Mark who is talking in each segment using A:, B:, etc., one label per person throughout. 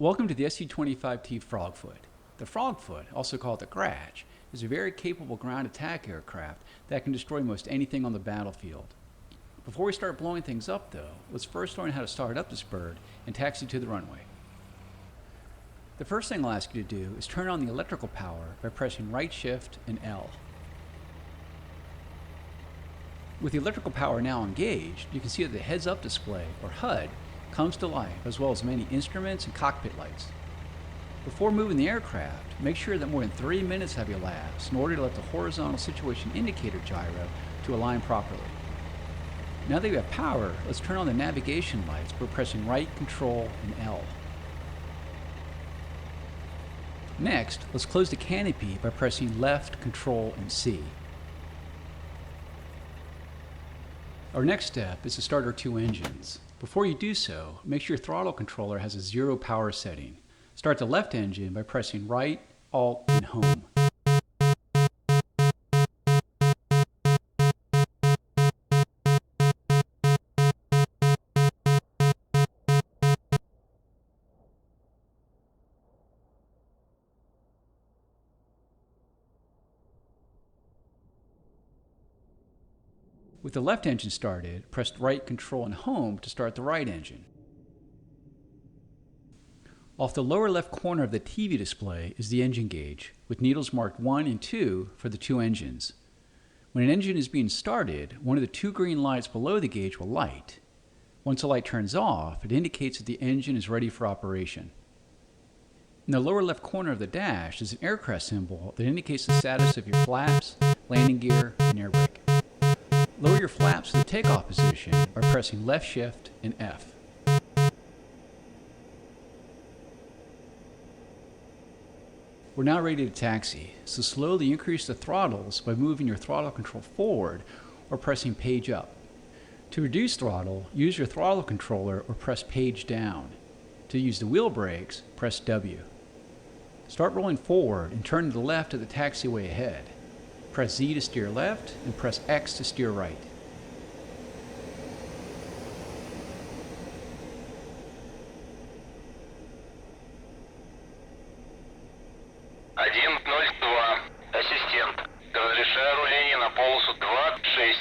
A: Welcome to the SU-25T Frogfoot. The Frogfoot, also called the Grach, is a very capable ground attack aircraft that can destroy most anything on the battlefield. Before we start blowing things up though, let's first learn how to start up this bird and taxi to the runway. The first thing I'll ask you to do is turn on the electrical power by pressing right shift and L. With the electrical power now engaged, you can see that the heads-up display, or HUD, comes to life, as well as many instruments and cockpit lights. Before moving the aircraft, make sure that more than 3 minutes have elapsed in order to let the horizontal situation indicator gyro to align properly. Now that you have power, let's turn on the navigation lights by pressing right, Control, and L. Next, let's close the canopy by pressing left, Control, and C. Our next step is to start our two engines. Before you do so, make sure your throttle controller has a 0 power setting. Start the left engine by pressing right, Alt, and Home. With the left engine started, press right, Control, and Home to start the right engine. Off the lower left corner of the TV display is the engine gauge, with needles marked 1 and 2 for the two engines. When an engine is being started, one of the two green lights below the gauge will light. Once the light turns off, it indicates that the engine is ready for operation. In the lower left corner of the dash is an aircraft symbol that indicates the status of your flaps, landing gear, and air brake. Lower your flaps to the takeoff position by pressing left shift and F. We're now ready to taxi, so slowly increase the throttles by moving your throttle control forward or pressing page up. To reduce throttle, use your throttle controller or press page down. To use the wheel brakes, press W. Start rolling forward and turn to the left of the taxiway ahead. Press Z to steer left and press X to steer right.
B: Ассистент, разрешаю руление на полосу 26.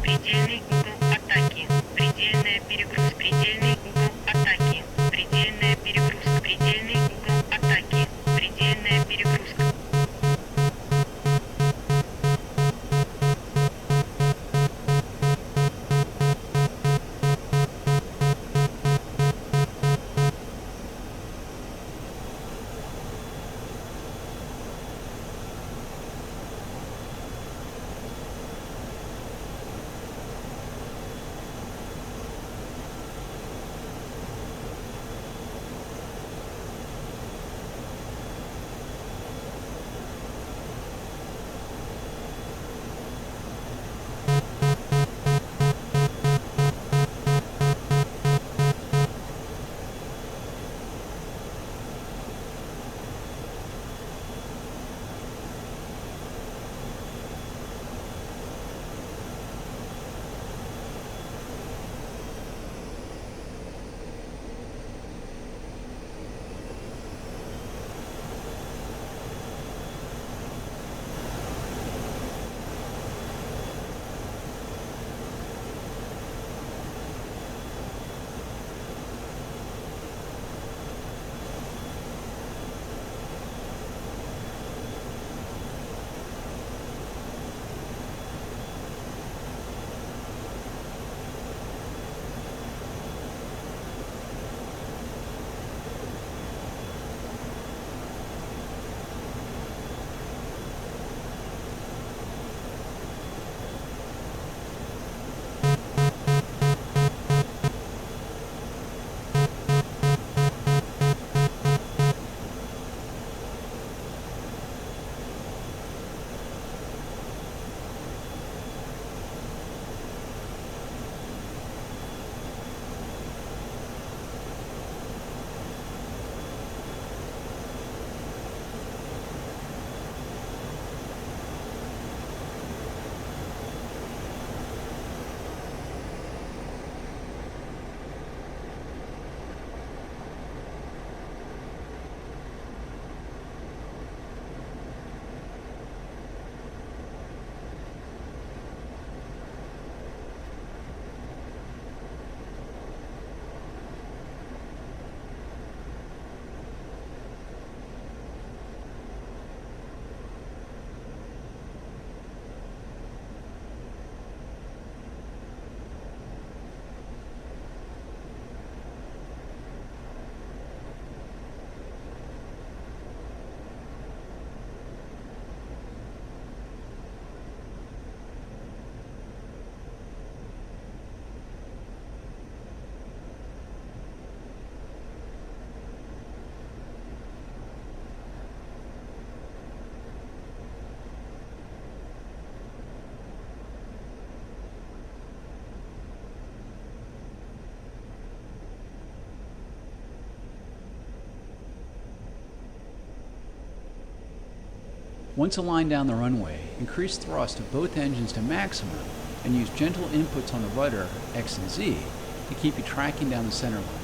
C: Предельный угол атаки. Предельная перегруз. Предельный угол атаки. Предельная перегрузка. Предельный угол атаки. Предельная перегрузка.
A: Once aligned down the runway, increase thrust of both engines to maximum and use gentle inputs on the rudder X and Z to keep you tracking down the center line.